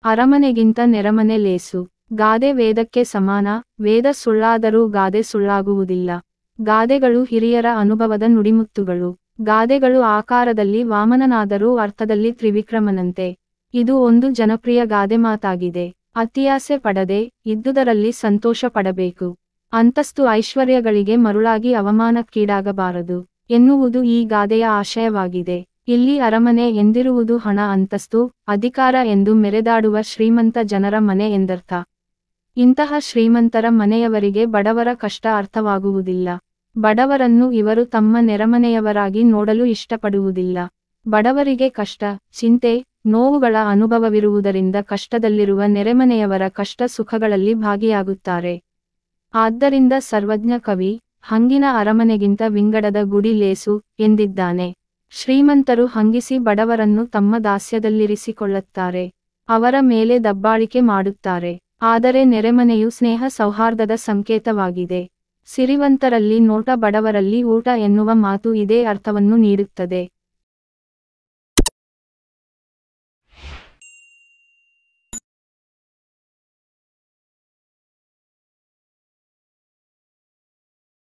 ಅರಮನೆಗಿಂತ ನೆರಮನೆ ಲೇಸು. ಗಾದೆ ವೇದಕ್ಕೆ ಸಮಾನ. ವೇದ ಸುಳ್ಳಾದರೂ ಗಾದೆ ಸುಳ್ಳಾಗುವುದಿಲ್ಲ. ಗಾದೆಗಳು ಹಿರಿಯರ ಅನುಭವದ ನುಡಿಮುತ್ತುಗಳು. ಗಾದೆಗಳು ಆಕಾರದಲ್ಲಿ ವಾಮನನಾದರೂ ಅರ್ಥದಲ್ಲಿ ತ್ರಿವಿಕ್ರಮನಂತೆ. ಇದು ಒಂದು ಜನಪ್ರಿಯ ಗಾದೆ ಮಾತಾಗಿದೆ. ಅತಿಯಾಸೆ ಪಡದೆ ಇದ್ದುದರಲ್ಲಿ ಸಂತೋಷ ಪಡಬೇಕು. ಅಂತಸ್ತು ಐಶ್ವರ್ಯಗಳಿಗೆ ಮರುಳಾಗಿ ಅವಮಾನಕ್ಕೀಡಾಗಬಾರದು ಎನ್ನುವುದು ಈ ಗಾದೆಯ ಆಶಯವಾಗಿದೆ. ಇಲ್ಲಿ ಅರಮನೆ ಎಂದಿರುವುದು ಹಣ, ಅಂತಸ್ತು, ಅಧಿಕಾರ ಎಂದು ಮೆರೆದಾಡುವ ಶ್ರೀಮಂತ ಜನರ ಮನೆ ಎಂದರ್ಥ. ಇಂತಹ ಶ್ರೀಮಂತರ ಮನೆಯವರಿಗೆ ಬಡವರ ಕಷ್ಟ ಅರ್ಥವಾಗುವುದಿಲ್ಲ. ಬಡವರನ್ನು ಇವರು ತಮ್ಮ ನೆರೆಮನೆಯವರಾಗಿ ನೋಡಲು ಇಷ್ಟಪಡುವುದಿಲ್ಲ. ಬಡವರಿಗೆ ಕಷ್ಟ, ಚಿಂತೆ, ನೋವುಗಳ ಅನುಭವವಿರುವುದರಿಂದ ಕಷ್ಟದಲ್ಲಿರುವ ನೆರೆಮನೆಯವರ ಕಷ್ಟ ಸುಖಗಳಲ್ಲಿ ಭಾಗಿಯಾಗುತ್ತಾರೆ. ಆದ್ದರಿಂದ ಸರ್ವಜ್ಞ ಕವಿ ಹಂಗಿನ ಅರಮನೆಗಿಂತ ವಿಂಗಡದ ಗುಡಿ ಲೇಸು ಎಂದಿದ್ದಾನೆ. ಶ್ರೀಮಂತರು ಹಂಗಿಸಿ ಬಡವರನ್ನು ತಮ್ಮ ದಾಸ್ಯದಲ್ಲಿರಿಸಿಕೊಳ್ಳುತ್ತಾರೆ. ಅವರ ಮೇಲೆ ದಬ್ಬಾಳಿಕೆ ಮಾಡುತ್ತಾರೆ. ಆದರೆ ನೆರೆಮನೆಯು ಸ್ನೇಹ ಸೌಹಾರ್ದದ ಸಂಕೇತವಾಗಿದೆ. ಸಿರಿವಂತರಲ್ಲಿ ನೋಟ, ಬಡವರಲ್ಲಿ ಊಟ ಎನ್ನುವ ಮಾತು ಇದೇ ಅರ್ಥವನ್ನು ನೀಡುತ್ತದೆ.